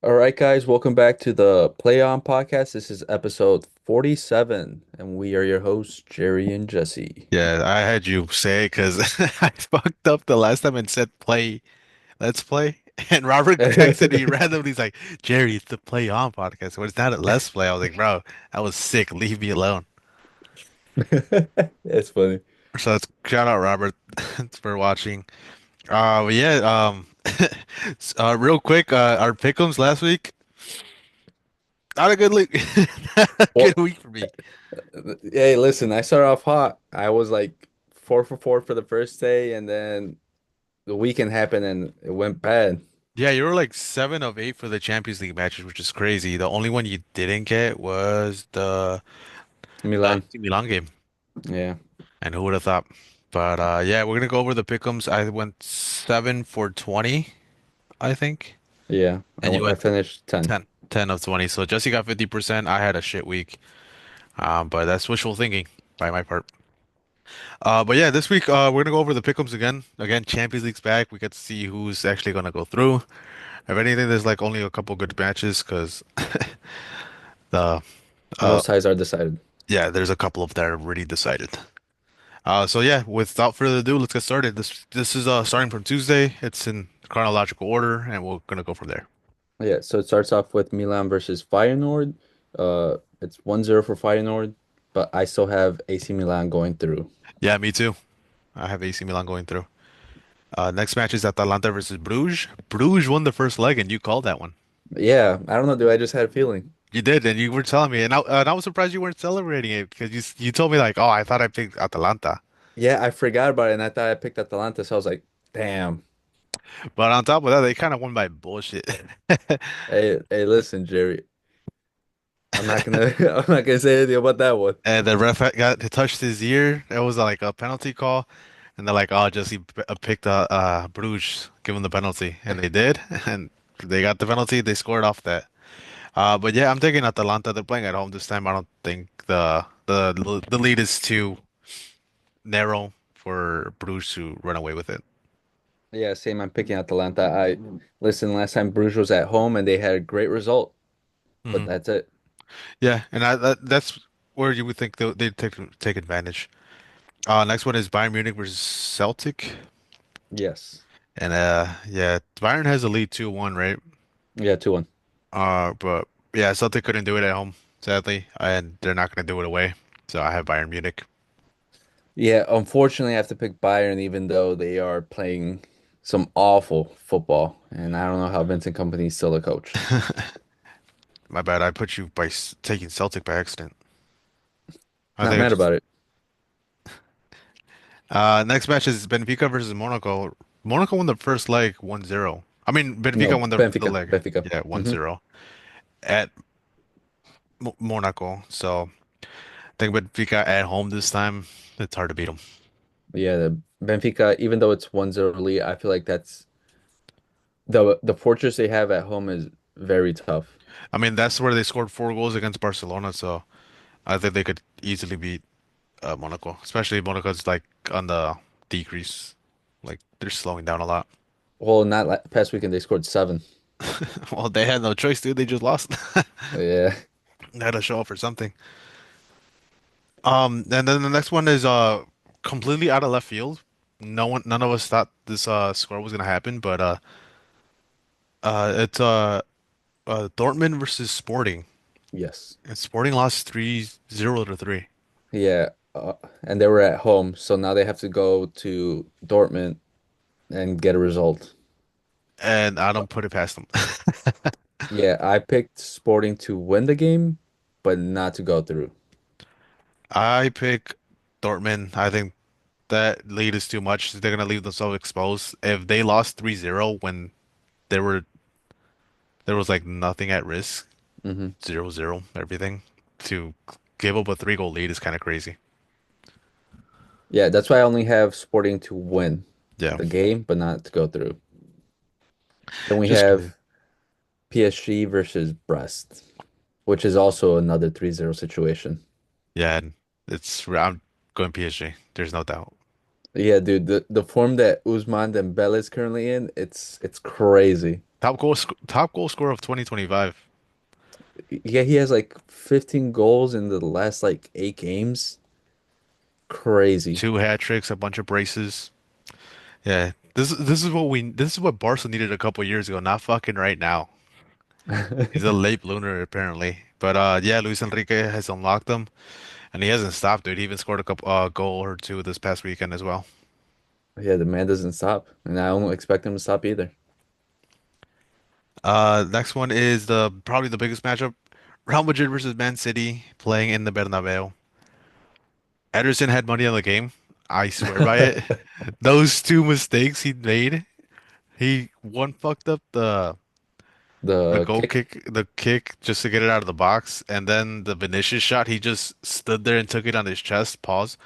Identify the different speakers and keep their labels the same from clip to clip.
Speaker 1: All right, guys, welcome back to the Play On podcast. This is episode 47, and we are your hosts, Jerry and Jesse.
Speaker 2: Yeah, I had you say because I fucked up the last time and said play, let's play. And Robert texted me randomly. He's like, Jerry, it's the Play On podcast. When it's not a Let's Play, I was like, bro, that was sick. Leave me alone.
Speaker 1: It's funny.
Speaker 2: So let's shout out Robert for watching. But yeah, real quick, our pick'ems last week, not a good week. Not a good
Speaker 1: Well,
Speaker 2: week for me.
Speaker 1: hey, listen, I started off hot. I was like 4 for 4 for the first day, and then the weekend happened and it went bad.
Speaker 2: Yeah, you were like 7 of 8 for the Champions League matches, which is crazy. The only one you didn't get was the
Speaker 1: Milan.
Speaker 2: AC Milan game.
Speaker 1: Yeah,
Speaker 2: And who would have thought? But yeah, we're gonna go over the pick'ems. I went 7 for 20, I think.
Speaker 1: yeah.
Speaker 2: And you
Speaker 1: I
Speaker 2: went
Speaker 1: finished 10.
Speaker 2: 10 of 20. So Jesse got 50%. I had a shit week. But that's wishful thinking by my part. But yeah, this week we're gonna go over the pick'ems again. Again, Champions League's back. We get to see who's actually gonna go through. If anything, there's like only a couple good matches because the uh
Speaker 1: Most ties are decided.
Speaker 2: yeah, there's a couple of that are already decided. So yeah, without further ado, let's get started. This is starting from Tuesday. It's in chronological order, and we're gonna go from there.
Speaker 1: Yeah, so it starts off with Milan versus Feyenoord. It's 1-0 for Feyenoord, but I still have AC Milan going through.
Speaker 2: Yeah, me too. I have AC Milan going through. Next match is Atalanta versus Bruges. Bruges won the first leg, and you called that one.
Speaker 1: Yeah, I don't know, dude. I just had a feeling.
Speaker 2: You did, and you were telling me, and I was surprised you weren't celebrating it because you told me like, oh, I thought I picked Atalanta.
Speaker 1: Yeah, I forgot about it, and I thought I picked Atalanta, so I was like, damn.
Speaker 2: But on top of that, they kind of won by bullshit.
Speaker 1: Hey, listen, Jerry. I'm not gonna I'm not gonna say anything about that one.
Speaker 2: And the ref got touched his ear. It was like a penalty call. And they're like, oh, Jesse picked Bruges, give him the penalty. And they did. And they got the penalty. They scored off that. But yeah, I'm taking Atalanta. They're playing at home this time. I don't think the lead is too narrow for Bruges to run away with it.
Speaker 1: Yeah, same. I'm picking Atalanta. I listen. Last time Bruges was at home, and they had a great result, but
Speaker 2: Hmm.
Speaker 1: that's it.
Speaker 2: Yeah, and that's where you would think they'd take advantage. Next one is Bayern Munich versus Celtic.
Speaker 1: Yes.
Speaker 2: And yeah, Bayern has a lead 2-1, right?
Speaker 1: Yeah, 2-1.
Speaker 2: But yeah, Celtic couldn't do it at home, sadly, and they're not going to do it away. So I have Bayern Munich.
Speaker 1: Yeah, unfortunately, I have to pick Bayern, even though they are playing some awful football, and I don't know how Vincent Kompany is still a coach.
Speaker 2: My bad. I put you by taking Celtic by accident. I
Speaker 1: Not
Speaker 2: think I
Speaker 1: mad
Speaker 2: just.
Speaker 1: about it.
Speaker 2: Next match is Benfica versus Monaco. Monaco won the first leg 1-0. I mean, Benfica
Speaker 1: No,
Speaker 2: won the
Speaker 1: Benfica,
Speaker 2: leg.
Speaker 1: Benfica.
Speaker 2: Yeah,
Speaker 1: Hmm.
Speaker 2: 1-0 at Monaco. So I think Benfica at home this time. It's hard to beat them.
Speaker 1: Yeah, the Benfica, even though it's 1-0 lead, I feel like that's the fortress they have at home is very tough.
Speaker 2: I mean, that's where they scored 4 goals against Barcelona. So I think they could easily beat Monaco, especially Monaco's like on the decrease. Like they're slowing down a lot.
Speaker 1: Well, not la past weekend they scored 7.
Speaker 2: Well, they had no choice, dude. They just lost.
Speaker 1: Yeah.
Speaker 2: They had to show up for something. And then the next one is completely out of left field. None of us thought this score was gonna happen, but it's Dortmund versus Sporting.
Speaker 1: Yes.
Speaker 2: And Sporting lost 3-0 to 3.
Speaker 1: Yeah. And they were at home, so now they have to go to Dortmund and get a result.
Speaker 2: And I don't put it past them.
Speaker 1: Yeah, I picked Sporting to win the game, but not to go through.
Speaker 2: I pick Dortmund. I think that lead is too much. They're gonna leave themselves exposed. If they lost 3-0 when there were there was like nothing at risk,
Speaker 1: Hmm.
Speaker 2: 0-0, everything, to give up a 3 goal lead is kind of crazy.
Speaker 1: Yeah, that's why I only have Sporting to win
Speaker 2: Yeah,
Speaker 1: the game, but not to go through. Then we
Speaker 2: just crazy.
Speaker 1: have PSG versus Brest, which is also another 3-0 situation.
Speaker 2: Yeah, and I'm going PSG. There's no doubt.
Speaker 1: Yeah, dude, the form that Ousmane Dembele is currently in, it's crazy.
Speaker 2: top goal scorer of 2025.
Speaker 1: Yeah, he has like 15 goals in the last like 8 games. Crazy.
Speaker 2: Two hat tricks, a bunch of braces. Yeah, this is what Barca needed a couple years ago, not fucking right now. He's a late bloomer apparently. But yeah, Luis Enrique has unlocked them and he hasn't stopped, dude. He even scored a couple goal or two this past weekend as well.
Speaker 1: Yeah, the man doesn't stop, and I don't expect him to stop either.
Speaker 2: Next one is the probably the biggest matchup. Real Madrid versus Man City playing in the Bernabeu. Ederson had money on the game. I swear by it. Those two mistakes he made, he one fucked up the
Speaker 1: The
Speaker 2: goal
Speaker 1: kick.
Speaker 2: kick, the kick just to get it out of the box, and then the Vinicius shot, he just stood there and took it on his chest, pause,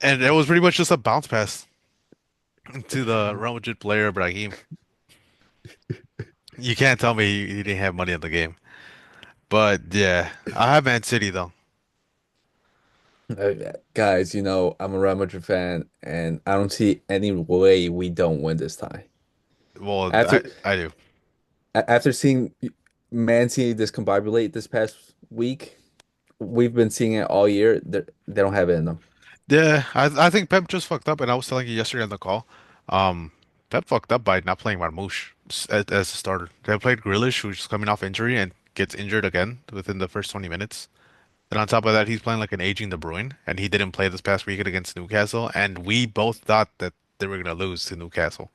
Speaker 2: and it was pretty much just a bounce pass to the Real Madrid player, Brahim. You can't tell me he didn't have money on the game. But yeah, I have Man City though.
Speaker 1: Guys, I'm a Real Madrid fan, and I don't see any way we don't win this tie.
Speaker 2: Well,
Speaker 1: After
Speaker 2: I do.
Speaker 1: after seeing Man City discombobulate this past week, we've been seeing it all year. They don't have it in them.
Speaker 2: Yeah, I think Pep just fucked up, and I was telling you yesterday on the call. Um, Pep fucked up by not playing Marmoush as a starter. They played Grealish, who's coming off injury and gets injured again within the first 20 minutes. And on top of that, he's playing like an aging De Bruyne, and he didn't play this past weekend against Newcastle, and we both thought that they were gonna lose to Newcastle.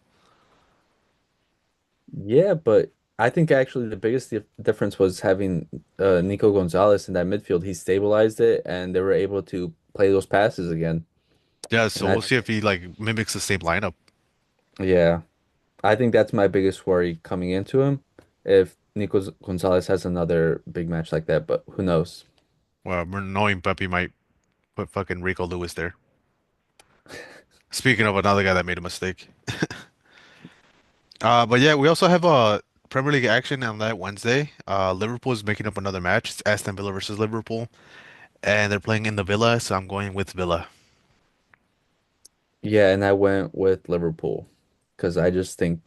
Speaker 1: Yeah, but I think actually the biggest difference was having Nico Gonzalez in that midfield. He stabilized it, and they were able to play those passes again.
Speaker 2: Yeah,
Speaker 1: And
Speaker 2: so we'll see if he like mimics the same lineup.
Speaker 1: yeah, I think that's my biggest worry coming into him. If Nico Gonzalez has another big match like that, but who knows?
Speaker 2: Well, we're knowing Pepe might put fucking Rico Lewis there. Speaking of another guy that made a mistake. But yeah, we also have a Premier League action on that Wednesday. Liverpool is making up another match. It's Aston Villa versus Liverpool, and they're playing in the Villa, so I'm going with Villa.
Speaker 1: Yeah, and I went with Liverpool because I just think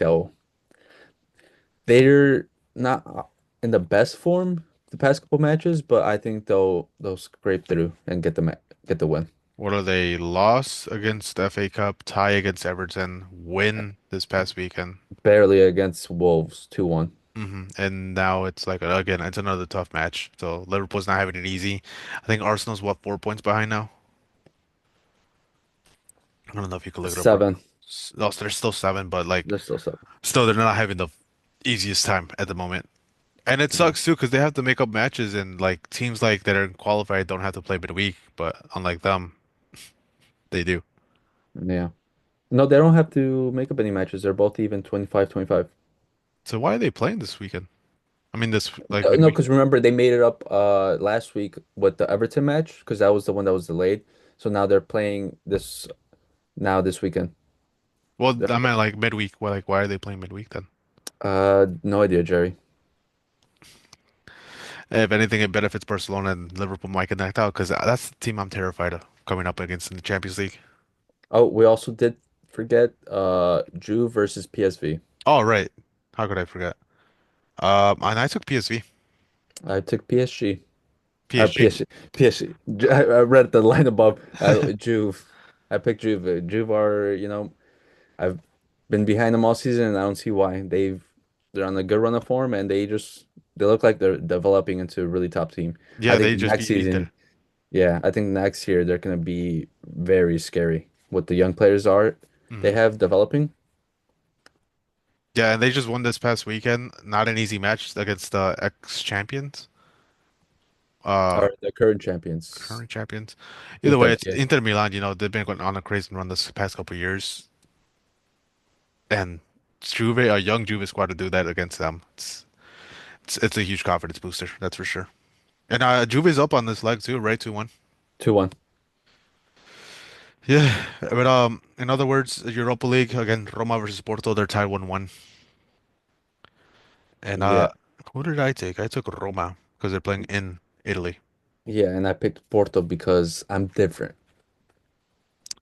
Speaker 1: they're not in the best form the past couple matches, but I think they'll scrape through and get the win.
Speaker 2: What are they? Loss against FA Cup, tie against Everton, win this past weekend.
Speaker 1: Barely against Wolves 2-1.
Speaker 2: And now it's like again, it's another tough match. So Liverpool's not having it easy. I think Arsenal's what 4 points behind now. I don't know if you could look it up right now.
Speaker 1: 7.
Speaker 2: No, they're still seven, but like
Speaker 1: They're still 7.
Speaker 2: still they're not having the easiest time at the moment. And it
Speaker 1: No.
Speaker 2: sucks too because they have to make up matches and like teams like that are qualified don't have to play midweek, but unlike them, they do.
Speaker 1: Yeah. No, they don't have to make up any matches. They're both even 25-25.
Speaker 2: So why are they playing this weekend? I mean this like
Speaker 1: No,
Speaker 2: midweek.
Speaker 1: because remember they made it up last week with the Everton match because that was the one that was delayed. So now they're playing this weekend.
Speaker 2: Well, I meant like midweek. Well, like why are they playing midweek then?
Speaker 1: No idea, Jerry.
Speaker 2: If anything, it benefits Barcelona and Liverpool might get knocked out because that's the team I'm terrified of coming up against in the Champions League.
Speaker 1: Oh, we also did forget Juve versus PSV.
Speaker 2: Oh, right. How could I forget? And I took PSV.
Speaker 1: I took PSG.
Speaker 2: PSG.
Speaker 1: PSG. I read the line above. Juve. I picked Juve. Juve are, I've been behind them all season, and I don't see why. They're on a good run of form, and they look like they're developing into a really top team. I
Speaker 2: Yeah,
Speaker 1: think
Speaker 2: they just
Speaker 1: next
Speaker 2: beat Inter.
Speaker 1: season, yeah, I think next year they're gonna be very scary. What the young players are they
Speaker 2: Hmm.
Speaker 1: have developing
Speaker 2: Yeah, and they just won this past weekend. Not an easy match against the ex-champions, uh,
Speaker 1: are the current champions.
Speaker 2: current champions. Either way,
Speaker 1: Inter,
Speaker 2: it's
Speaker 1: yeah,
Speaker 2: Inter Milan. You know, they've been going on a crazy run this past couple of years, and Juve, a young Juve squad to do that against them, it's a huge confidence booster. That's for sure. And Juve's up on this leg too, right? 2-1.
Speaker 1: 2-1.
Speaker 2: Yeah, but in other words, Europa League again, Roma versus Porto, they're tied 1-1. And
Speaker 1: Yeah,
Speaker 2: who did I take? I took Roma because they're playing in Italy.
Speaker 1: yeah, and I picked Porto because I'm different.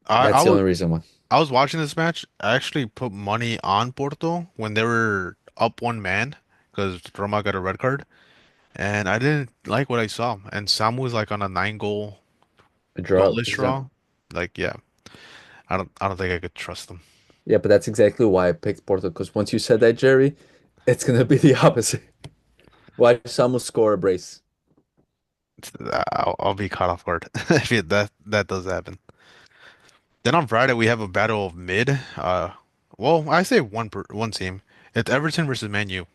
Speaker 2: I I
Speaker 1: That's the
Speaker 2: was
Speaker 1: only reason why.
Speaker 2: I was watching this match. I actually put money on Porto when they were up one man because Roma got a red card, and I didn't like what I saw. And Sam was like on a 9 goal
Speaker 1: A draw.
Speaker 2: goalless draw. Like, yeah, I don't think I could trust them.
Speaker 1: Yeah, but that's exactly why I picked Porto. Because once you said that, Jerry, it's gonna be the opposite. Watch Samu score a brace.
Speaker 2: I'll be caught off guard if that does happen. Then on Friday we have a battle of mid. Well, I say one team. It's Everton versus Man U.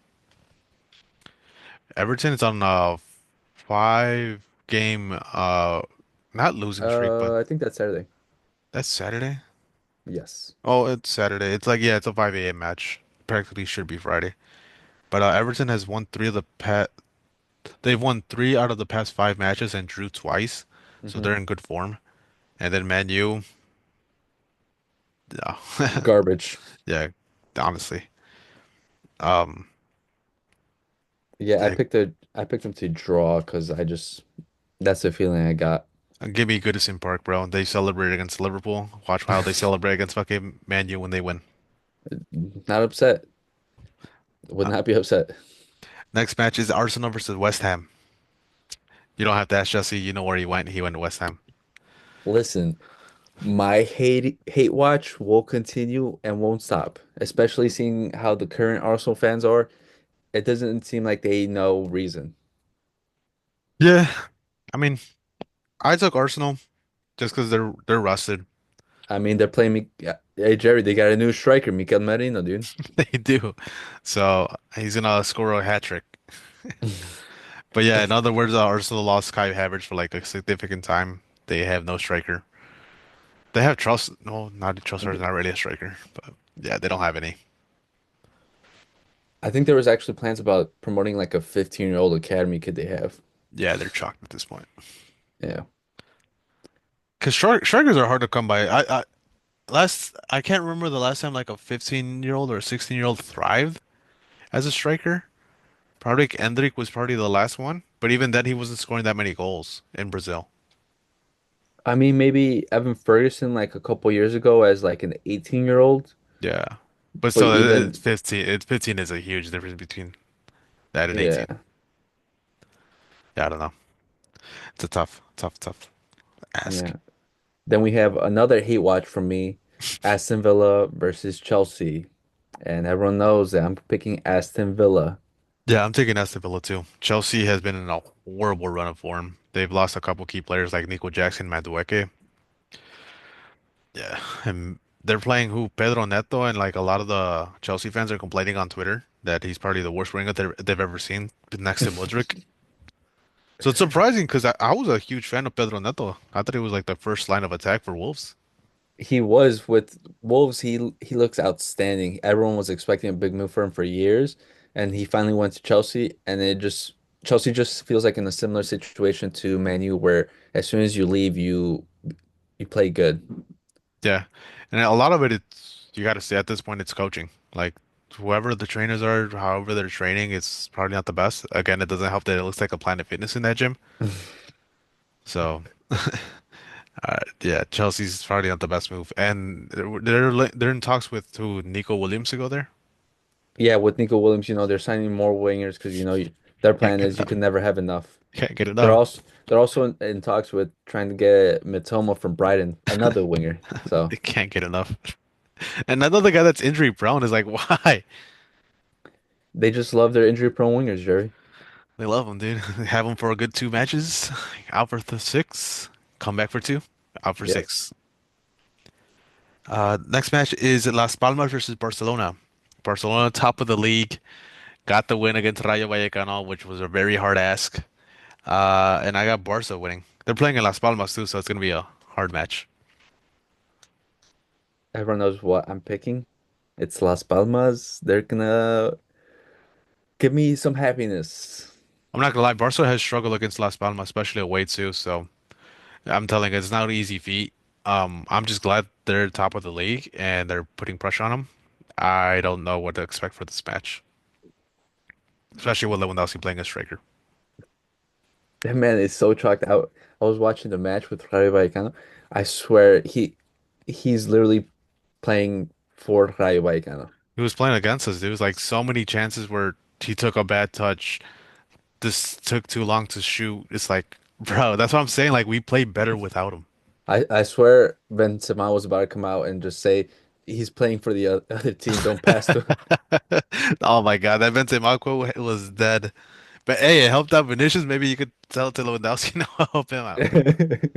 Speaker 2: Everton is on a 5 game not losing streak, but
Speaker 1: I think that's Saturday.
Speaker 2: that's Saturday.
Speaker 1: Yes.
Speaker 2: Oh, it's Saturday. It's like, yeah, it's a 5 a.m. match. Practically should be Friday. But Everton has won three of the past. They've won three out of the past 5 matches and drew twice, so
Speaker 1: Hmm.
Speaker 2: they're in good form. And then Man U, yeah,
Speaker 1: Garbage.
Speaker 2: yeah, honestly, um,
Speaker 1: Yeah,
Speaker 2: yeah,
Speaker 1: I picked them to draw because I just that's the feeling I got.
Speaker 2: give me Goodison Park, bro. They celebrate against Liverpool. Watch how they celebrate against fucking Man U when they win.
Speaker 1: Not upset. Would
Speaker 2: Uh,
Speaker 1: not be upset.
Speaker 2: Next match is Arsenal versus West Ham. You don't have to ask Jesse. You know where he went. He went to West Ham.
Speaker 1: Listen, my hate watch will continue and won't stop, especially seeing how the current Arsenal fans are. It doesn't seem like they know reason.
Speaker 2: Yeah, I mean, I took Arsenal just because they're rusted.
Speaker 1: I mean, they're playing me. Hey, Jerry, they got a new striker, Mikel Merino, dude.
Speaker 2: They do. So he's gonna score a hat trick. But yeah, in other words, Arsenal lost Kai Havertz for like a significant time. They have no striker. They have trust. No, not Trossard is not really a striker, but yeah, they don't have any.
Speaker 1: I think there was actually plans about promoting like a 15-year-old academy kid they have.
Speaker 2: Yeah, they're chalked at this point.
Speaker 1: Yeah.
Speaker 2: Because strikers are hard to come by. I can't remember the last time like a 15-year-old or a 16-year-old thrived as a striker. Probably Endrick was probably the last one, but even then he wasn't scoring that many goals in Brazil.
Speaker 1: I mean, maybe Evan Ferguson like a couple years ago as like an 18-year-old,
Speaker 2: Yeah, but
Speaker 1: but
Speaker 2: still, it's
Speaker 1: even
Speaker 2: 15. It's 15 is a huge difference between that and 18.
Speaker 1: yeah,
Speaker 2: Yeah, I don't know. It's a tough ask.
Speaker 1: yeah. Then we have another hate watch from me, Aston Villa versus Chelsea. And everyone knows that I'm picking Aston Villa.
Speaker 2: Yeah, I'm taking Aston Villa too. Chelsea has been in a horrible run of form. They've lost a couple key players like Nico Jackson, Madueke. Yeah, and they're playing who? Pedro Neto, and like a lot of the Chelsea fans are complaining on Twitter that he's probably the worst winger they've ever seen next to Modric. So it's surprising because I was a huge fan of Pedro Neto. I thought he was like the first line of attack for Wolves.
Speaker 1: He was with Wolves. He looks outstanding. Everyone was expecting a big move for him for years, and he finally went to Chelsea. And it just Chelsea just feels like in a similar situation to Man U, where as soon as you leave, you play good.
Speaker 2: Yeah, and a lot of it, it's you got to say at this point, it's coaching. Like whoever the trainers are, however they're training, it's probably not the best. Again, it doesn't help that it looks like a Planet Fitness in that gym. So, yeah, Chelsea's probably not the best move, and they're in talks with who Nico Williams to go there.
Speaker 1: Yeah, with Nico Williams, they're signing more wingers because their
Speaker 2: Can't
Speaker 1: plan
Speaker 2: get
Speaker 1: is you
Speaker 2: enough.
Speaker 1: can never have enough.
Speaker 2: Can't get
Speaker 1: They're
Speaker 2: enough.
Speaker 1: also they're also in talks with trying to get Mitoma from Brighton, another winger. So
Speaker 2: They can't get enough. And another guy that's injury prone is like, why?
Speaker 1: they just love their injury-prone wingers, Jerry.
Speaker 2: They love him, dude. They have him for a good 2 matches, out for the six, come back for two, out for
Speaker 1: Yep.
Speaker 2: six. Next match is Las Palmas versus Barcelona. Barcelona, top of the league, got the win against Rayo Vallecano, which was a very hard ask. And I got Barca winning. They're playing in Las Palmas too, so it's gonna be a hard match.
Speaker 1: Everyone knows what I'm picking. It's Las Palmas. They're gonna give me some happiness.
Speaker 2: I'm not gonna lie, Barca has struggled against Las Palmas, especially away too. So I'm telling you, it's not an easy feat. I'm just glad they're top of the league and they're putting pressure on them. I don't know what to expect for this match, especially with Lewandowski playing a striker.
Speaker 1: That man is so chalked out. I was watching the match with Rayo Vallecano. I swear he's literally playing for Rayo Vallecano.
Speaker 2: He was playing against us. There was like so many chances where he took a bad touch. This took too long to shoot. It's like, bro, that's what I'm saying. Like we play better without him.
Speaker 1: I swear Benzema was about to come out and just say he's playing for the other team. Don't pass to
Speaker 2: Oh my God, that Benzema quote was dead. But hey, it helped out Vinicius. Maybe you could tell it to Lewandowski now help him out.
Speaker 1: him.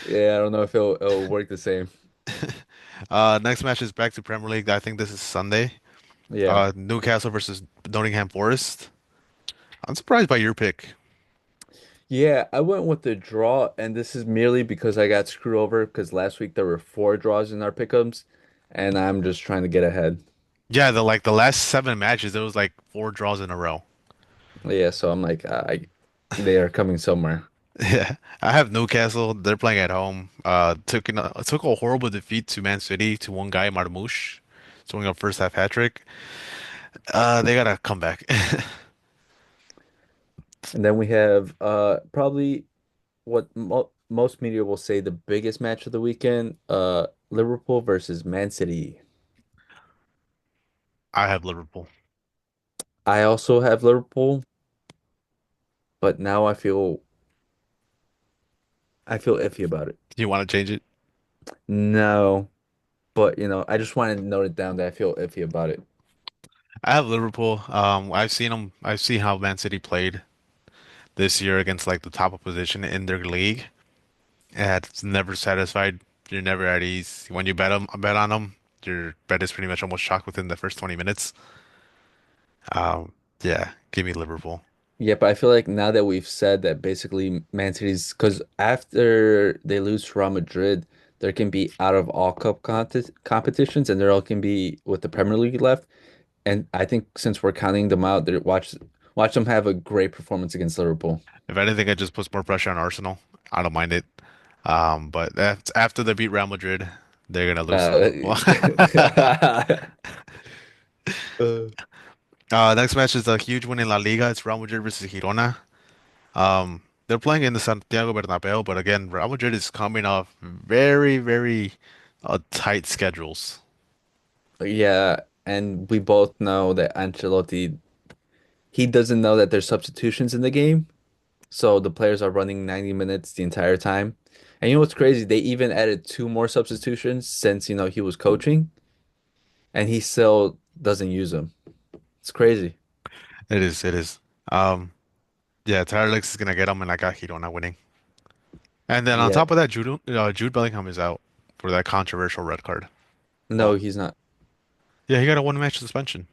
Speaker 1: Yeah, I don't know if it'll work the same.
Speaker 2: Next match is back to Premier League. I think this is Sunday.
Speaker 1: Yeah.
Speaker 2: Newcastle versus Nottingham Forest. I'm surprised by your pick.
Speaker 1: Yeah, I went with the draw, and this is merely because I got screwed over because last week there were four draws in our pick'ems, and I'm just trying to get ahead.
Speaker 2: Yeah, the last seven matches, there was like four draws in a row.
Speaker 1: Yeah, so I'm like, they are coming somewhere.
Speaker 2: Yeah, I have Newcastle. They're playing at home. Took a horrible defeat to Man City to one guy, Marmoush, throwing a first half hat trick. They gotta come back.
Speaker 1: And then we have probably what mo most media will say the biggest match of the weekend, Liverpool versus Man City.
Speaker 2: I have Liverpool.
Speaker 1: I also have Liverpool, but now I feel iffy about it.
Speaker 2: You want to change it?
Speaker 1: No, but I just wanted to note it down that I feel iffy about it.
Speaker 2: I have Liverpool. I've seen them. I've seen how Man City played this year against like the top opposition in their league. And it's never satisfied. You're never at ease. When you bet on them, your bet is pretty much almost shocked within the first 20 minutes. Um, yeah, give me Liverpool.
Speaker 1: Yeah, but I feel like now that we've said that basically Man City's because after they lose to Real Madrid, there can be out of all competitions and there all can be with the Premier League left. And I think since we're counting them out, watch them have a great performance against Liverpool.
Speaker 2: If anything, it just puts more pressure on Arsenal. I don't mind it. But that's after they beat Real Madrid, they're gonna lose to
Speaker 1: Uh,
Speaker 2: Liverpool.
Speaker 1: uh,
Speaker 2: Next match is a huge win in La Liga. It's Real Madrid versus Girona. They're playing in the Santiago Bernabéu, but again, Real Madrid is coming off very tight schedules.
Speaker 1: yeah, and we both know that Ancelotti, he doesn't know that there's substitutions in the game. So the players are running 90 minutes the entire time. And you know what's crazy? They even added two more substitutions since, he was coaching, and he still doesn't use them. It's crazy.
Speaker 2: It is, it is. Um, yeah, Tyler Lex is gonna get them, and I got Girona winning. And then on
Speaker 1: Yeah.
Speaker 2: top of that, Jude Bellingham is out for that controversial red card.
Speaker 1: No,
Speaker 2: Well,
Speaker 1: he's not.
Speaker 2: yeah, he got a one match suspension.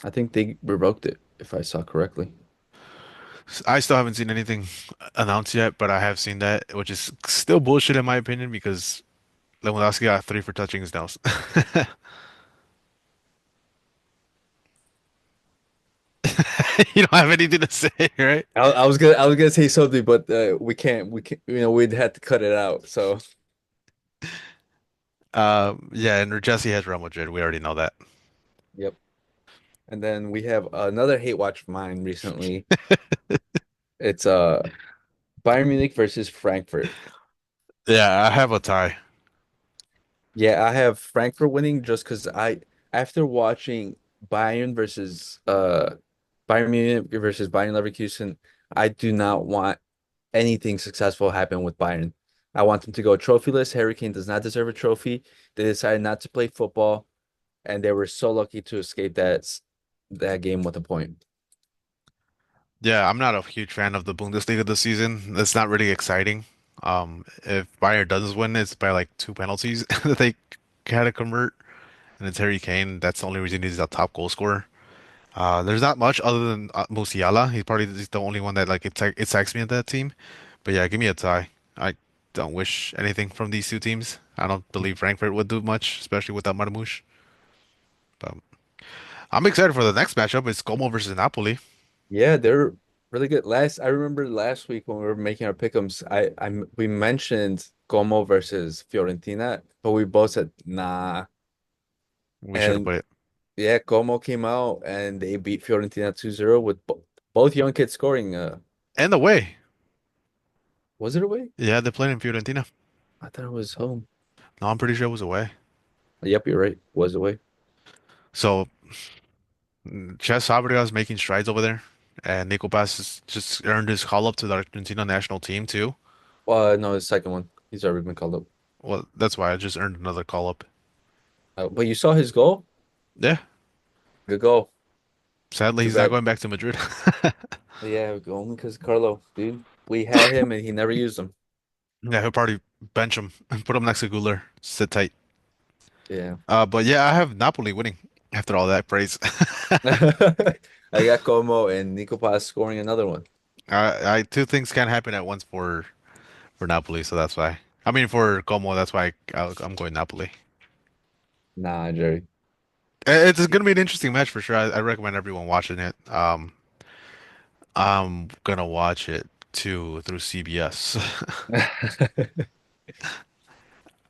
Speaker 1: I think they revoked it, if I saw correctly.
Speaker 2: I still haven't seen anything announced yet, but I have seen that, which is still bullshit in my opinion because Lewandowski got three for touching his nose. You don't have anything to say, right?
Speaker 1: I was gonna say something, but we can't we'd have to cut it out. So
Speaker 2: Yeah, and Jesse has Real Madrid. We already know that.
Speaker 1: yep. And then we have another hate watch of mine recently. It's Bayern Munich versus Frankfurt.
Speaker 2: Yeah, I have a tie.
Speaker 1: Yeah, I have Frankfurt winning just because after watching Bayern versus Bayern Munich versus Bayern Leverkusen, I do not want anything successful happen with Bayern. I want them to go trophyless. Harry Kane does not deserve a trophy. They decided not to play football, and they were so lucky to escape that game with a point.
Speaker 2: Yeah, I'm not a huge fan of the Bundesliga this season. It's not really exciting. If Bayern does win, it's by like two penalties that they had to convert, and it's Harry Kane. That's the only reason he's a top goal scorer. There's not much other than Musiala. He's probably the only one that like excites me at that team. But yeah, give me a tie. I don't wish anything from these two teams. I don't believe Frankfurt would do much, especially without Marmoush. But I'm excited for the next matchup. It's Como versus Napoli.
Speaker 1: Yeah, they're really good. I remember last week when we were making our pick'ems, we mentioned Como versus Fiorentina, but we both said nah.
Speaker 2: We should have
Speaker 1: And
Speaker 2: put it.
Speaker 1: yeah, Como came out and they beat Fiorentina 2-0 with both young kids scoring.
Speaker 2: And away.
Speaker 1: Was it away?
Speaker 2: Yeah, they're playing in Fiorentina.
Speaker 1: I thought it was home.
Speaker 2: No, I'm pretty sure it was away.
Speaker 1: Yep, you're right. Was away.
Speaker 2: So Chess Fabregas making strides over there, and Nico Bass has just earned his call up to the Argentina national team too.
Speaker 1: No, the second one. He's already been called up.
Speaker 2: Well, that's why I just earned another call up.
Speaker 1: But you saw his goal?
Speaker 2: Yeah,
Speaker 1: Good goal.
Speaker 2: sadly
Speaker 1: Too
Speaker 2: he's not
Speaker 1: bad.
Speaker 2: going back to Madrid.
Speaker 1: Yeah, only because Carlo, dude. We had him and he never used him.
Speaker 2: Yeah, he'll probably bench him and put him next to Guler. Sit tight.
Speaker 1: Yeah.
Speaker 2: But yeah, I have Napoli winning after all that praise.
Speaker 1: I got Como and Nico Paz scoring another one.
Speaker 2: I two things can't happen at once for Napoli, so that's why. I mean, for Como, that's why I'm going Napoli.
Speaker 1: Nah, Jerry.
Speaker 2: It's gonna be an interesting match for sure. I recommend everyone watching it. I'm gonna watch it too through CBS.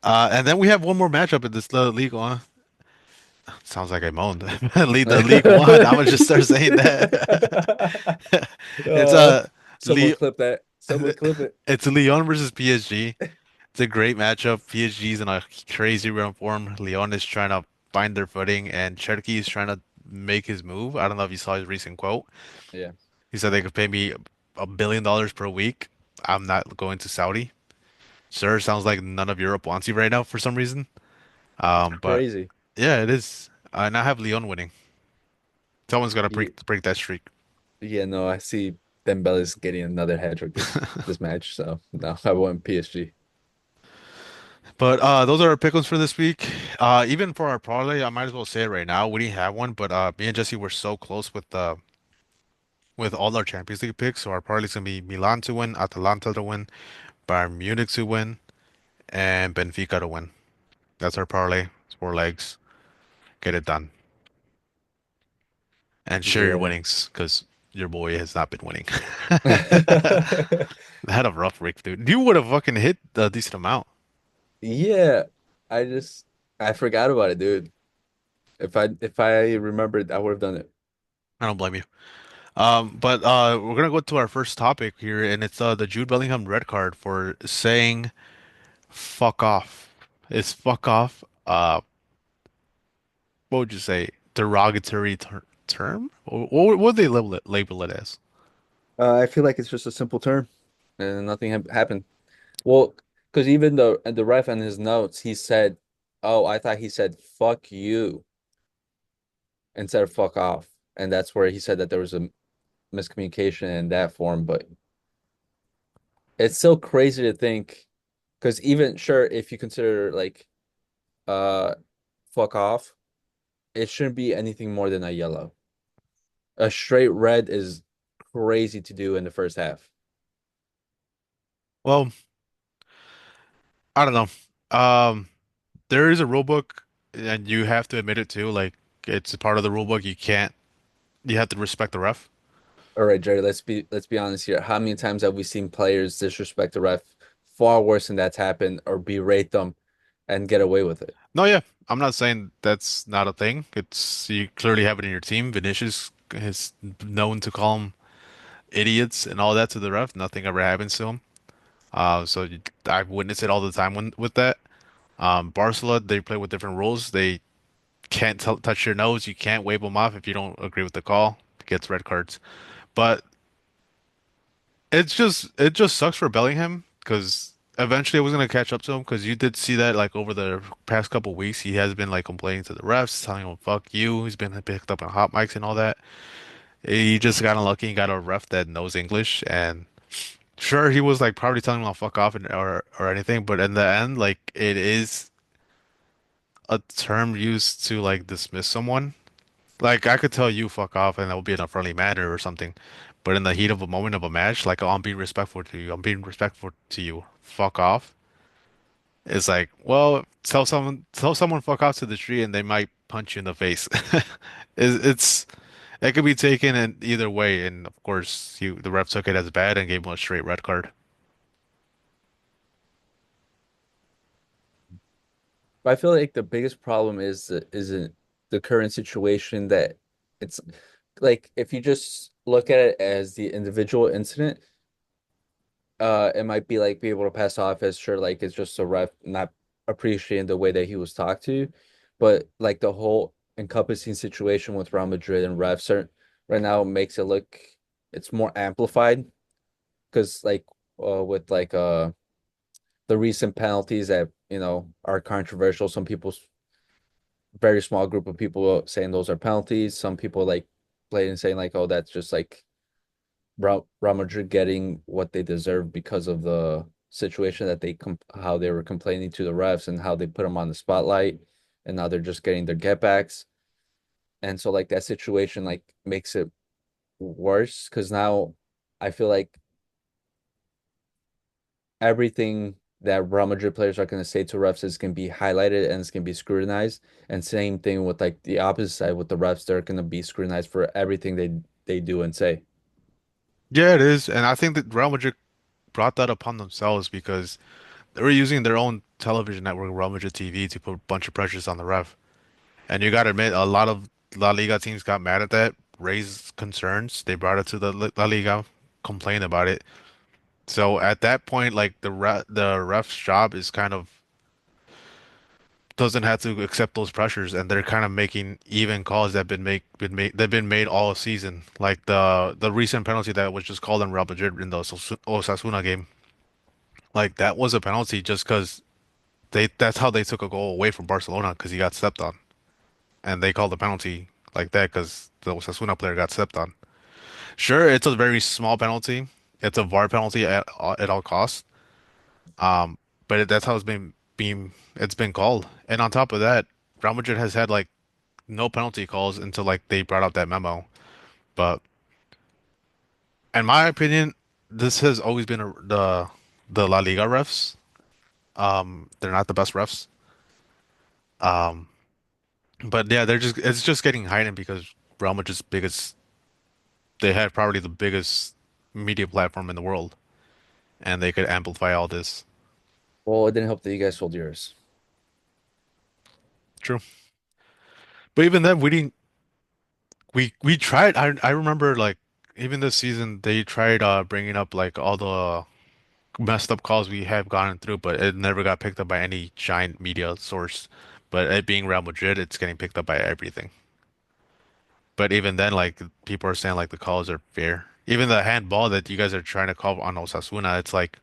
Speaker 2: And then we have one more matchup in this League One. Sounds like I moaned. Lead the League One. I'm gonna just start saying that. It's
Speaker 1: Uh, someone
Speaker 2: Le
Speaker 1: clip that. Someone clip it.
Speaker 2: it's Lyon versus PSG. It's a great matchup. PSG's in a crazy run form. Lyon is trying to find their footing, and Cherki is trying to make his move. I don't know if you saw his recent quote.
Speaker 1: Yeah.
Speaker 2: He said they could pay me $1 billion per week. I'm not going to Saudi. Sure, sounds like none of Europe wants you right now for some reason.
Speaker 1: It's
Speaker 2: But
Speaker 1: crazy.
Speaker 2: yeah, it is. And I have Lyon winning. Someone's got to
Speaker 1: Yeah,
Speaker 2: break that streak.
Speaker 1: yeah, no, I see Dembele's getting another hat trick this match, so no, I want PSG.
Speaker 2: But those are our pickles for this week. Even for our parlay, I might as well say it right now. We didn't have one, but me and Jesse were so close with all our Champions League picks. So our parlay's gonna be Milan to win, Atalanta to win, Bayern Munich to win, and Benfica to win. That's our parlay. It's 4 legs. Get it done. And share your
Speaker 1: Yeah.
Speaker 2: winnings, because your boy has not been winning. I had a rough week, dude. You would have fucking hit a decent amount.
Speaker 1: Yeah, I just I forgot about it, dude. If I remembered, I would have done it.
Speaker 2: I don't blame you. But we're gonna go to our first topic here, and it's the Jude Bellingham red card for saying "fuck off." Is "fuck off" what would you say, derogatory term? What would they label it as?
Speaker 1: I feel like it's just a simple term, and nothing ha happened. Well, because even the ref in his notes, he said, "Oh, I thought he said fuck you instead of fuck off," and that's where he said that there was a miscommunication in that form. But it's so crazy to think, because even sure, if you consider like uh fuck off, it shouldn't be anything more than a yellow. A straight red is crazy to do in the first half.
Speaker 2: Well, I don't know. There is a rule book, and you have to admit it too. Like it's a part of the rule book. You have to respect the ref.
Speaker 1: All right, Jerry, let's be honest here. How many times have we seen players disrespect the ref far worse than that's happened or berate them and get away with it?
Speaker 2: No, yeah, I'm not saying that's not a thing. It's you clearly have it in your team. Vinicius is known to call them idiots and all that to the ref. Nothing ever happens to him. I've witnessed it all the time with that. Barcelona, they play with different rules. They can't t touch your nose. You can't wave them off if you don't agree with the call. It gets red cards. But it just sucks for Bellingham because eventually I was gonna catch up to him because you did see that like over the past couple weeks he has been like complaining to the refs, telling them fuck you. He's been picked up on hot mics and all that. He just got unlucky and got a ref that knows English and sure he was like probably telling him to fuck off or anything, but in the end like it is a term used to like dismiss someone. Like I could tell you fuck off and that would be in a friendly manner or something. But in the heat of a moment of a match, like oh, I'm being respectful to you. I'm being respectful to you. Fuck off. It's like, well, tell someone fuck off to the street and they might punch you in the face. It's it could be taken in either way, and of course, the ref took it as bad and gave him a straight red card.
Speaker 1: But I feel like the biggest problem isn't the current situation that it's like if you just look at it as the individual incident, it might be like be able to pass off as sure like it's just a ref not appreciating the way that he was talked to, but like the whole encompassing situation with Real Madrid and refs right now makes it look it's more amplified because like with like the recent penalties that are controversial. Some people, very small group of people saying those are penalties. Some people like playing saying like, oh, that's just like Real Madrid getting what they deserve because of the situation that how they were complaining to the refs and how they put them on the spotlight, and now they're just getting their getbacks. And so like that situation like makes it worse because now I feel like everything that Real Madrid players are going to say to refs is going to be highlighted and it's going to be scrutinized. And same thing with like the opposite side with the refs, they're going to be scrutinized for everything they do and say.
Speaker 2: Yeah, it is, and I think that Real Madrid brought that upon themselves because they were using their own television network, Real Madrid TV, to put a bunch of pressures on the ref. And you got to admit, a lot of La Liga teams got mad at that, raised concerns. They brought it to the La Liga, complained about it. So at that point, like the ref's job is kind of doesn't have to accept those pressures, and they're kind of making even calls that have been made all season. Like the recent penalty that was just called on Real Madrid in the Osasuna game. Like that was a penalty just because that's how they took a goal away from Barcelona because he got stepped on, and they called the penalty like that because the Osasuna player got stepped on. Sure, it's a very small penalty. It's a VAR penalty at all costs. Um, but that's how it's been called. And on top of that, Real Madrid has had like no penalty calls until like they brought out that memo. But in my opinion, this has always been the La Liga refs. They're not the best refs. Um, but yeah, it's just getting heightened because Real Madrid's biggest they had probably the biggest media platform in the world, and they could amplify all this.
Speaker 1: Well, it didn't help that you guys sold yours.
Speaker 2: True. But even then, we tried. I remember like even this season they tried bringing up like all the messed up calls we have gone through, but it never got picked up by any giant media source. But it being Real Madrid, it's getting picked up by everything. But even then, like people are saying like the calls are fair. Even the handball that you guys are trying to call on Osasuna, it's like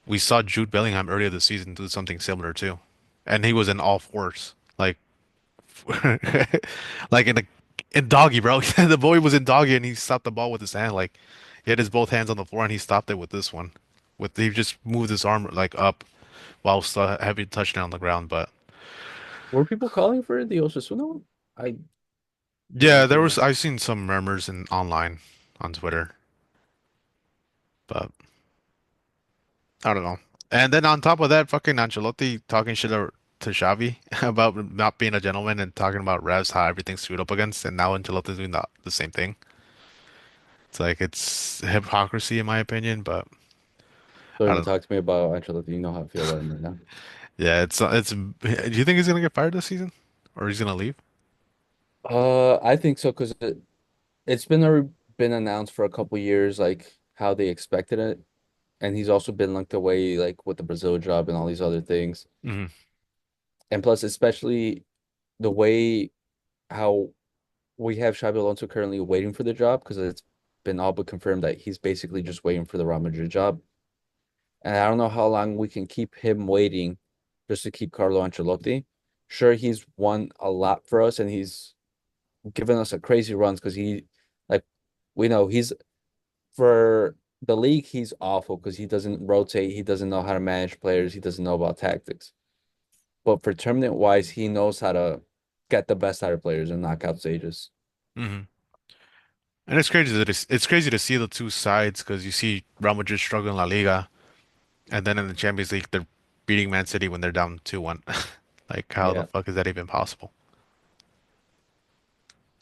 Speaker 2: we saw Jude Bellingham earlier this season do something similar too. And he was in all fours. Like like in doggy, bro. The boy was in doggy and he stopped the ball with his hand. Like he had his both hands on the floor and he stopped it with this one. With he just moved his arm like up while still having touchdown on the ground. But
Speaker 1: Were people calling for the Osasuna one? I
Speaker 2: yeah,
Speaker 1: didn't know.
Speaker 2: I've seen some murmurs in online on Twitter, but I don't know. And then on top of that, fucking Ancelotti talking shit to Xavi about not being a gentleman and talking about refs, how everything's screwed up against, and now Ancelotti's doing the same thing. It's like it's hypocrisy in my opinion, but
Speaker 1: Don't
Speaker 2: I
Speaker 1: even
Speaker 2: don't know.
Speaker 1: talk to me about Ancelotti. You know how I feel about him right now.
Speaker 2: Yeah, it's. Do you think he's gonna get fired this season, or he's gonna leave?
Speaker 1: I think so because it's been announced for a couple years, like how they expected it, and he's also been linked away, like with the Brazil job and all these other things.
Speaker 2: Hmm.
Speaker 1: And plus, especially the way how we have Xabi Alonso currently waiting for the job because it's been all but confirmed that he's basically just waiting for the Real Madrid job. And I don't know how long we can keep him waiting just to keep Carlo Ancelotti. Sure, he's won a lot for us and he's given us a crazy runs because like, we know he's for the league, he's awful because he doesn't rotate, he doesn't know how to manage players, he doesn't know about tactics. But for tournament wise, he knows how to get the best out of players in knockout stages.
Speaker 2: Hmm. And it's crazy it's crazy to see the two sides because you see Real Madrid struggling in La Liga, and then in the Champions League they're beating Man City when they're down 2-1. Like how the
Speaker 1: Yeah.
Speaker 2: fuck is that even possible?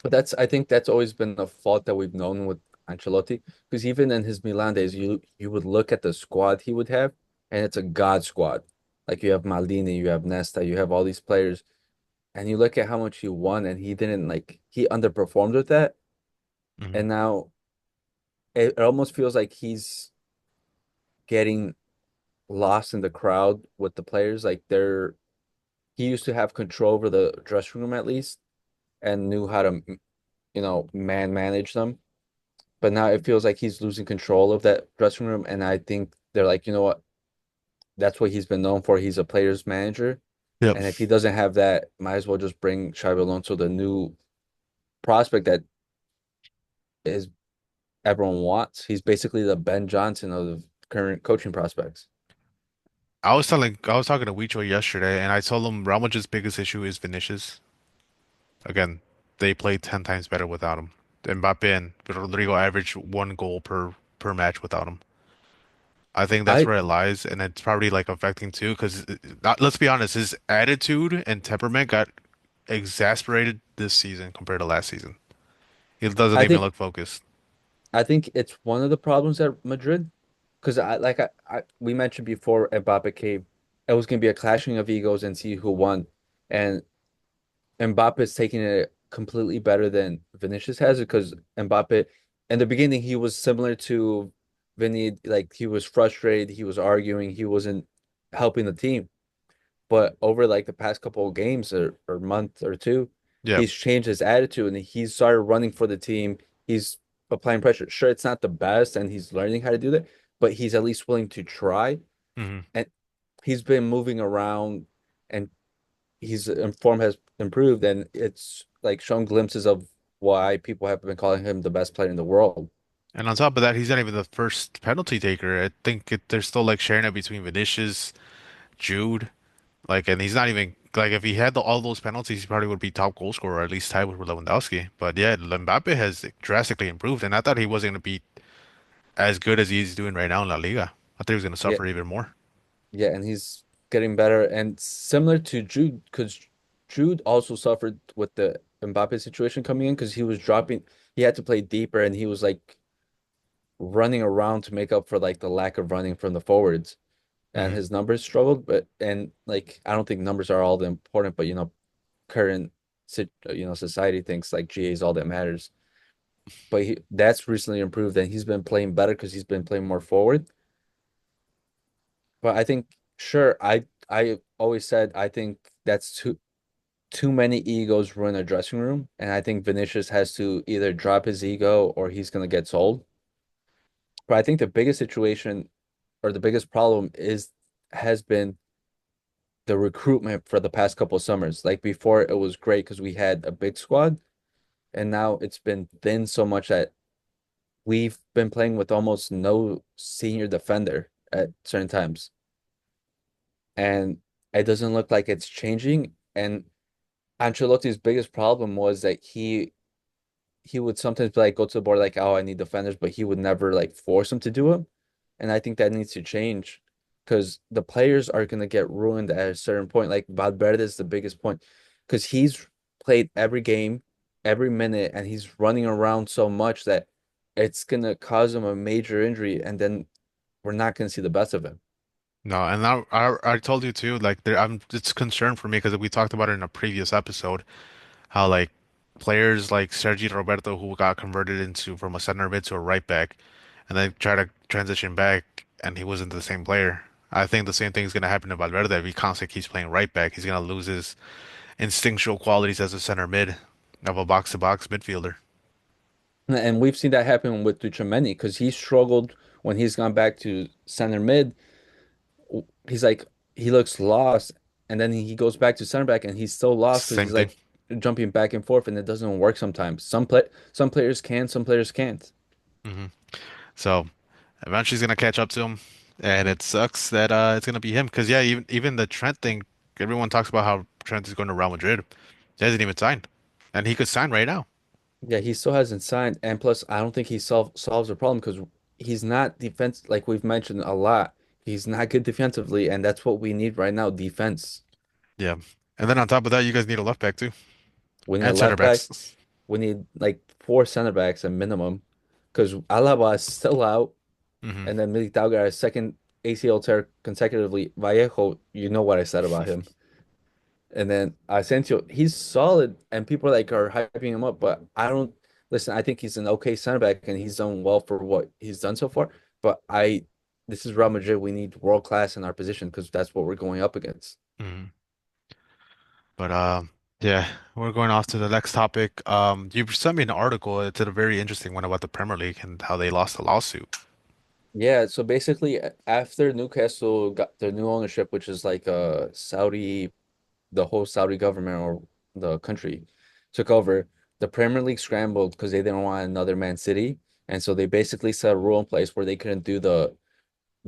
Speaker 1: But I think that's always been the fault that we've known with Ancelotti. Because even in his Milan days, you would look at the squad he would have, and it's a god squad. Like you have Maldini, you have Nesta, you have all these players, and you look at how much he won, and he didn't like he underperformed with that.
Speaker 2: Hmm.
Speaker 1: And now it almost feels like he's getting lost in the crowd with the players. Like he used to have control over the dressing room at least. and knew how to, man manage them. But now it feels like he's losing control of that dressing room, and I think they're like, you know what? That's what he's been known for. He's a player's manager,
Speaker 2: Yep.
Speaker 1: and if he doesn't have that, might as well just bring Xabi Alonso, the new prospect that is everyone wants. He's basically the Ben Johnson of the current coaching prospects.
Speaker 2: I was talking to Wicho yesterday, and I told him Real Madrid's biggest issue is Vinicius. Again, they play 10 times better without him. Mbappe and Rodrigo average 1 goal per match without him. I think that's
Speaker 1: I
Speaker 2: where it lies, and it's probably like affecting too. Because let's be honest, his attitude and temperament got exasperated this season compared to last season. He doesn't
Speaker 1: I
Speaker 2: even
Speaker 1: think
Speaker 2: look focused.
Speaker 1: I think it's one of the problems at Madrid because we mentioned before Mbappe came, it was going to be a clashing of egos and see who won, and Mbappe is taking it completely better than Vinicius has because Mbappe in the beginning he was similar to Vinny, like he was frustrated, he was arguing, he wasn't helping the team. But over like the past couple of games or month or two,
Speaker 2: Yeah.
Speaker 1: he's changed his attitude and he's started running for the team. He's applying pressure. Sure, it's not the best and he's learning how to do that, but he's at least willing to try.
Speaker 2: Hmm.
Speaker 1: And he's been moving around and his form has improved and it's like shown glimpses of why people have been calling him the best player in the world.
Speaker 2: And on top of that, he's not even the first penalty taker. I think they're still like sharing it between Vinicius, Jude, like, and he's not even like if he had all those penalties, he probably would be top goal scorer, or at least tied with Lewandowski. But yeah, Mbappe has drastically improved, and I thought he wasn't going to be as good as he's doing right now in La Liga. I thought he was going to
Speaker 1: Yeah,
Speaker 2: suffer even more.
Speaker 1: yeah, and he's getting better and similar to Jude because Jude also suffered with the Mbappe situation coming in because he was dropping, he had to play deeper and he was like running around to make up for like the lack of running from the forwards and
Speaker 2: Hmm.
Speaker 1: his numbers struggled. But and like I don't think numbers are all that important, but current society thinks like GA is all that matters. But that's recently improved and he's been playing better because he's been playing more forward. But I think sure, I always said I think that's too many egos ruin a dressing room, and I think Vinicius has to either drop his ego or he's gonna get sold. But I think the biggest situation or the biggest problem has been the recruitment for the past couple of summers. Like before, it was great because we had a big squad, and now it's been thin so much that we've been playing with almost no senior defender at certain times, and it doesn't look like it's changing. And Ancelotti's biggest problem was that he would sometimes like go to the board like, oh, I need defenders, but he would never like force them to do it. And I think that needs to change because the players are gonna get ruined at a certain point. Like Valverde is the biggest point because he's played every game, every minute, and he's running around so much that it's gonna cause him a major injury, and then we're not gonna see the best of him.
Speaker 2: No, and I told you too, like I'm it's concerned for me because we talked about it in a previous episode, how like players like Sergi Roberto who got converted into from a center mid to a right back and then try to transition back and he wasn't the same player. I think the same thing is gonna happen to Valverde if he constantly keeps playing right back. He's gonna lose his instinctual qualities as a center mid of a box to box midfielder.
Speaker 1: And we've seen that happen with Duchameni because he struggled when he's gone back to center mid. He's like he looks lost, and then he goes back to center back, and he's still lost because
Speaker 2: Same
Speaker 1: he's
Speaker 2: thing.
Speaker 1: like jumping back and forth, and it doesn't work sometimes. Some players can, some players can't.
Speaker 2: Hmm. So eventually he's gonna catch up to him, and it sucks that it's gonna be him because yeah, even the Trent thing, everyone talks about how Trent is going to Real Madrid. He hasn't even signed, and he could sign right now.
Speaker 1: Yeah, he still hasn't signed, and plus, I don't think he solves the problem because he's not defense like we've mentioned a lot. He's not good defensively, and that's what we need right now, defense.
Speaker 2: Yeah, and then on top of that, you guys need a left back too,
Speaker 1: We need a
Speaker 2: and center
Speaker 1: left back.
Speaker 2: backs.
Speaker 1: We need like four center backs at minimum because Alaba is still out.
Speaker 2: Hmm.
Speaker 1: And then Militao got a second ACL tear consecutively. Vallejo, you know what I said about him. And then Asensio, he's solid, and people are hyping him up. But I don't listen. I think he's an okay center back, and he's done well for what he's done so far. But this is Real Madrid. We need world class in our position because that's what we're going up against.
Speaker 2: Hmm. But Yeah, we're going off to the next topic. You sent me an article. It's a very interesting one about the Premier League and how they lost a lawsuit.
Speaker 1: Yeah, so basically after Newcastle got their new ownership, which is like Saudi, the whole Saudi government or the country took over, the Premier League scrambled because they didn't want another Man City. And so they basically set a rule in place where they couldn't do the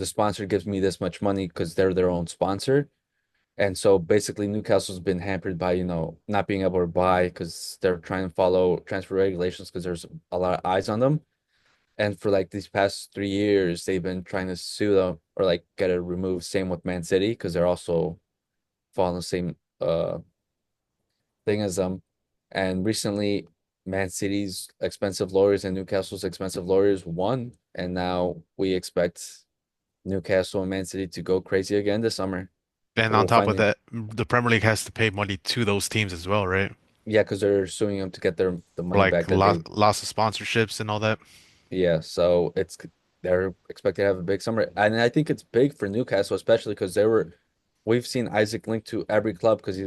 Speaker 1: sponsor gives me this much money because they're their own sponsor. And so basically Newcastle's been hampered by, not being able to buy because they're trying to follow transfer regulations because there's a lot of eyes on them. And for like these past 3 years, they've been trying to sue them or like get it removed. Same with Man City because they're also following the same thing as them. And recently, Man City's expensive lawyers and Newcastle's expensive lawyers won, and now we expect Newcastle and Man City to go crazy again this summer.
Speaker 2: And
Speaker 1: But
Speaker 2: on
Speaker 1: we'll
Speaker 2: top
Speaker 1: find
Speaker 2: of
Speaker 1: it.
Speaker 2: that, the Premier League has to pay money to those teams as well, right?
Speaker 1: Yeah, because they're suing them to get the
Speaker 2: For
Speaker 1: money
Speaker 2: like
Speaker 1: back that they.
Speaker 2: loss of sponsorships and all that.
Speaker 1: Yeah, so they're expected to have a big summer, and I think it's big for Newcastle, especially because we've seen Isaac linked to every club because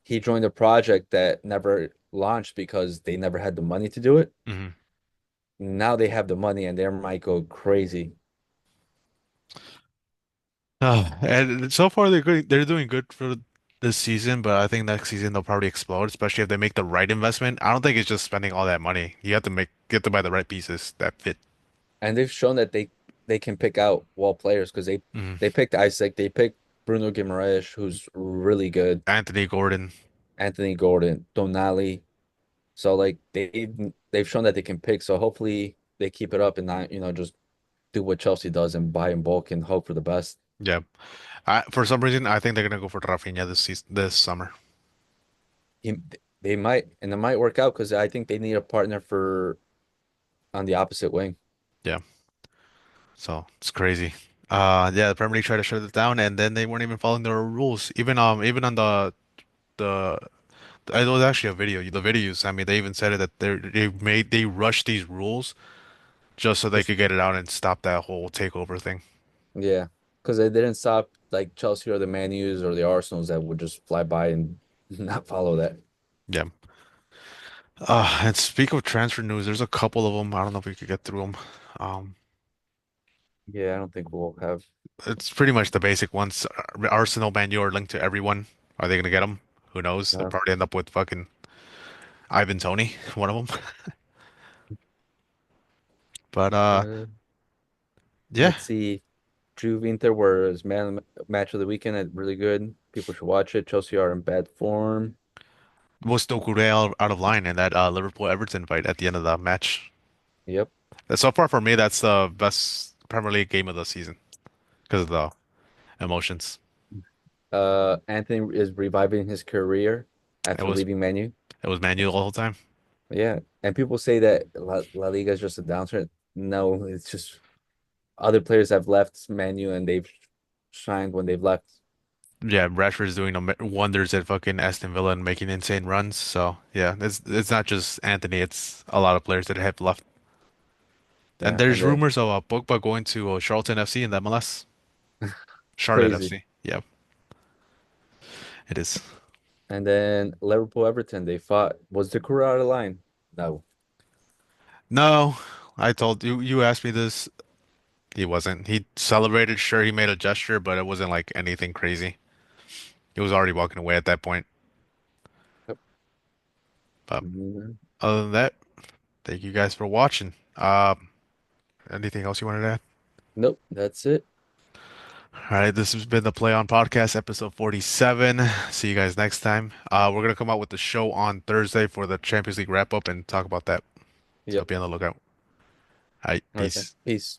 Speaker 1: he joined a project that never launched because they never had the money to do it.
Speaker 2: Hmm.
Speaker 1: Now they have the money and they might go crazy.
Speaker 2: And so far they're good. They're doing good for this season, but I think next season they'll probably explode, especially if they make the right investment. I don't think it's just spending all that money. You have to buy the right pieces that fit.
Speaker 1: And they've shown that they can pick out wall players because
Speaker 2: Hmm.
Speaker 1: they picked Isaac, they picked Bruno Guimaraes, who's really good,
Speaker 2: Anthony Gordon.
Speaker 1: Anthony Gordon, Donali. So like they've shown that they can pick. So hopefully they keep it up and not, just do what Chelsea does and buy in bulk and hope for the best.
Speaker 2: Yeah. For some reason, I think they're gonna go for Rafinha this season, this summer.
Speaker 1: He, they might, and it might work out because I think they need a partner for on the opposite wing.
Speaker 2: Yeah. So it's crazy. Yeah, the Premier League tried to shut it down, and then they weren't even following their rules. Even on the it was actually a video. The video you sent me, they even said it that they rushed these rules just so they
Speaker 1: Just
Speaker 2: could get it out and stop that whole takeover thing.
Speaker 1: yeah, because they didn't stop like Chelsea or the Man U's or the Arsenals that would just fly by and not follow that.
Speaker 2: Yeah. And speak of transfer news, there's a couple of them. I don't know if we could get through them. Um,
Speaker 1: Yeah, I don't think we'll have.
Speaker 2: it's pretty much the basic ones. Arsenal, Man U are linked to everyone. Are they gonna get them? Who knows? They'll
Speaker 1: Uh,
Speaker 2: probably end up with fucking Ivan Tony, one of them. But
Speaker 1: uh,
Speaker 2: yeah,
Speaker 1: let's see. Juve Inter was match of the weekend. Really good. People should watch it. Chelsea are in bad form.
Speaker 2: was Doucouré out of line in that Liverpool Everton fight at the end of the match.
Speaker 1: Yep.
Speaker 2: So far for me, that's the best Premier League game of the season because of the emotions.
Speaker 1: Anthony is reviving his career
Speaker 2: It
Speaker 1: after
Speaker 2: was
Speaker 1: leaving Man U.
Speaker 2: it was Man U the whole time.
Speaker 1: Yeah, and people say that La Liga is just a downturn. No, it's just other players have left Man U and they've shined when they've left.
Speaker 2: Yeah, Rashford's doing wonders at fucking Aston Villa and making insane runs. So yeah, it's not just Anthony; it's a lot of players that have left. And
Speaker 1: Yeah, and
Speaker 2: there's
Speaker 1: then
Speaker 2: rumors of Pogba going to Charlton FC in the MLS. Charlotte
Speaker 1: crazy.
Speaker 2: FC. Yeah, it is.
Speaker 1: And then Liverpool Everton, they fought. Was the crew out of line? No.
Speaker 2: No, I told you. You asked me this. He wasn't. He celebrated. Sure, he made a gesture, but it wasn't like anything crazy. He was already walking away at that point.
Speaker 1: Yep.
Speaker 2: But
Speaker 1: Mhm.
Speaker 2: other than that, thank you guys for watching. Anything else you wanted to add?
Speaker 1: Nope, that's it.
Speaker 2: All right, this has been the Play On Podcast, episode 47. See you guys next time. We're gonna come out with the show on Thursday for the Champions League wrap up and talk about that. So
Speaker 1: Yep.
Speaker 2: be on the lookout. All right,
Speaker 1: All right then.
Speaker 2: peace.
Speaker 1: Peace.